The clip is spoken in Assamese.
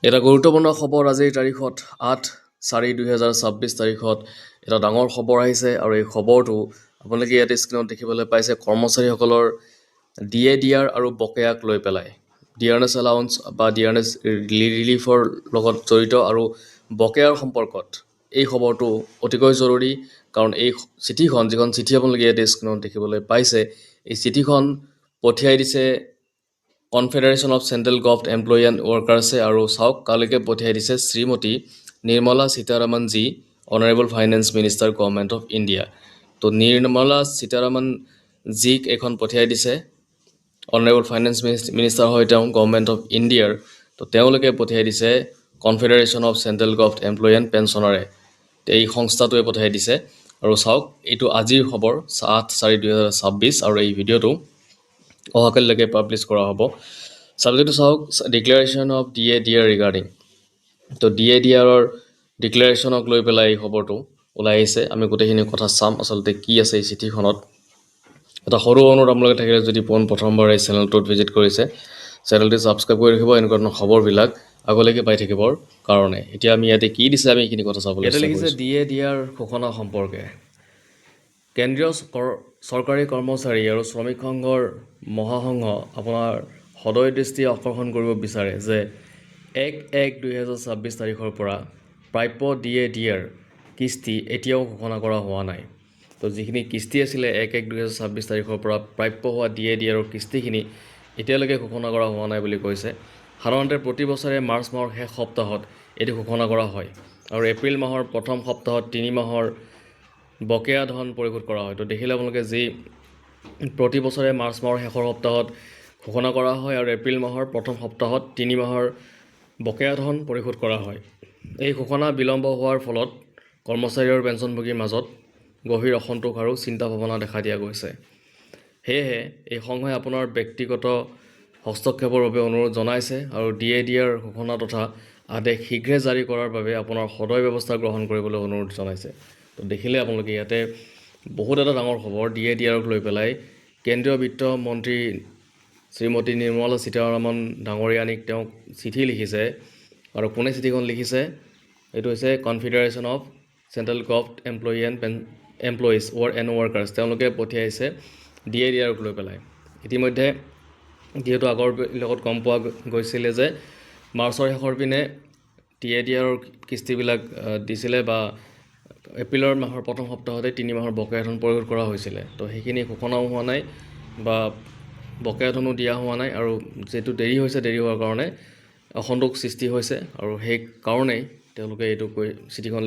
এটা গুৰুত্বপূৰ্ণ খবৰ আজিৰ তাৰিখত 8/4/2026 তাৰিখত এটা ডাঙৰ খবৰ আহিছে আৰু এই খবৰটো আপোনালোকে ইয়াতে স্ক্ৰীনত দেখিবলৈ পাইছে কৰ্মচাৰীসকলৰ DAR আৰু বকেয়াক লৈ পেলাই ডিয়াৰনেছ এলাউন্স বা ডিয়াৰনেছ ৰিলিফৰ লগত জড়িত আৰু বকেয়াৰ সম্পৰ্কত এই খবৰটো অতিকৈ জৰুৰী কাৰণ এই চিঠিখন যিখন চিঠি আপোনালোকে ইয়াতে স্ক্ৰীনত দেখিবলৈ পাইছে এই চিঠিখন পঠিয়াই দিছে confederation of central government employee and ৱৰ্কাৰ্ছে আৰু চাওক কালৈকে পঠিয়াই দিছে Shrimati Nirmala Sitharaman ji honourable finance minister government of India তো নিৰ্মলা সীতাৰামন জিক এখন পঠিয়াই দিছে অনাৰেবল ফাইনেন্স মিনিষ্টাৰ হয় তেওঁ গভৰ্ণমেণ্ট অফ ইণ্ডিয়াৰ তো তেওঁলোকে পঠিয়াই দিছে confederation of central government employee and পেঞ্চনাৰে এই সংস্থাটোৱে পঠিয়াই দিছে আৰু চাওক এইটো আজিৰ খবৰ 8/4/2026 আৰু এই ভিডিঅ'টো অহাকালিলৈকে পাব্লিছ কৰা হ'ব ছাবজেক্টটো চাওক ডিক্লেৰেশ্যন অফ DAR ৰিগাৰ্ডিং তো DARৰ ডিক্লেৰেশ্যনক লৈ পেলাই এই খবৰটো ওলাই আহিছে আমি গোটেইখিনি কথা চাম আচলতে কি আছে এই চিঠিখনত এটা সৰু অনুৰোধ আপোনালোকে থাকিলে যদি প্ৰথমবাৰ এই চেনেলটোত ভিজিট কৰিছে চেনেলটো ছাবস্ক্ৰাইব কৰি ৰাখিব এনেকুৱা ধৰণৰ খবৰবিলাক আগলৈকে পাই থাকিবৰ কাৰণে এতিয়া আমি ইয়াতে কি দিছে আমি এইখিনি কথা চাবলৈ চেষ্টা কৰিছোঁ DAR ঘোষণা সম্পৰ্কে কেন্দ্ৰীয় চৰকাৰী কৰ্মচাৰী আৰু শ্ৰমিক সংঘৰ মহাসংঘ আপোনাৰ সদয় দৃষ্টি আকৰ্ষণ কৰিব বিচাৰে যে 1/1/2026 তাৰিখৰ পৰা প্ৰাপ্য DAR কিস্তি এতিয়াও ঘোষণা কৰা হোৱা নাই তো যিখিনি কিস্তি আছিলে 1/1/2026 তাৰিখৰ পৰা প্ৰাপ্য হোৱা DARৰ কিস্তিখিনি এতিয়ালৈকে ঘোষণা কৰা হোৱা নাই বুলি কৈছে সাধাৰণতে প্ৰতি বছৰে মাৰ্চ মাহৰ শেষ সপ্তাহত এইটো ঘোষণা কৰা হয় আৰু এপ্ৰিল মাহৰ প্ৰথম সপ্তাহত 3 মাহৰ বকেয়া ধন পৰিশোধ কৰা হয় তো দেখিলে আপোনালোকে যি প্ৰতি বছৰে মাৰ্চ মাহৰ শেষৰ সপ্তাহত ঘোষণা কৰা হয় আৰু এপ্ৰিল মাহৰ প্ৰথম সপ্তাহত 3 মাহৰ বকেয়া ধন পৰিশোধ কৰা হয় এই ঘোষণা বিলম্ব হোৱাৰ ফলত কৰ্মচাৰী আৰু পেঞ্চনভোগীৰ মাজত গভীৰ অসন্তোষ আৰু চিন্তা ভাৱনা দেখা দিয়া গৈছে সেয়েহে এই সংঘই আপোনাৰ ব্যক্তিগত হস্তক্ষেপৰ বাবে অনুৰোধ জনাইছে আৰু DAR ঘোষণা তথা আদেশ শীঘ্ৰে জাৰি কৰাৰ বাবে আপোনাৰ সদয় ব্যৱস্থা গ্ৰহণ কৰিবলৈ অনুৰোধ জনাইছে তো দেখিলে আপোনালোকে ইয়াতে বহুত এটা ডাঙৰ খবৰ DARক লৈ পেলাই কেন্দ্ৰীয় বিত্ত মন্ত্ৰী শ্ৰীমতী নিৰ্মলা সীতাৰামন ডাঙৰীয়ানীক তেওঁক চিঠি লিখিছে আৰু কোনে চিঠিখন লিখিছে এইটো হৈছে confederation of central government employee and employees and workers তেওঁলোকে পঠিয়াইছে DARক লৈ পেলাই ইতিমধ্যে যিহেতু আগৰ লগত গম পোৱা গৈছিলে যে মাৰ্চৰ শেষৰ পিনে DARৰ কিস্তিবিলাক দিছিলে বা এপ্ৰিলৰ মাহৰ প্ৰথম সপ্তাহতে 3 মাহৰ বকেয়া ধন পৰিশোধ কৰা হৈছিলে তো সেইখিনি ঘোষণাও হোৱা নাই বা বকেয়া ধনো দিয়া হোৱা নাই আৰু যেটো দেৰি হোৱাৰ কাৰণে অসন্তোষ সৃষ্টি হৈছে আৰু সেই কাৰণেই তেওঁলোকে এইটো চিঠিখন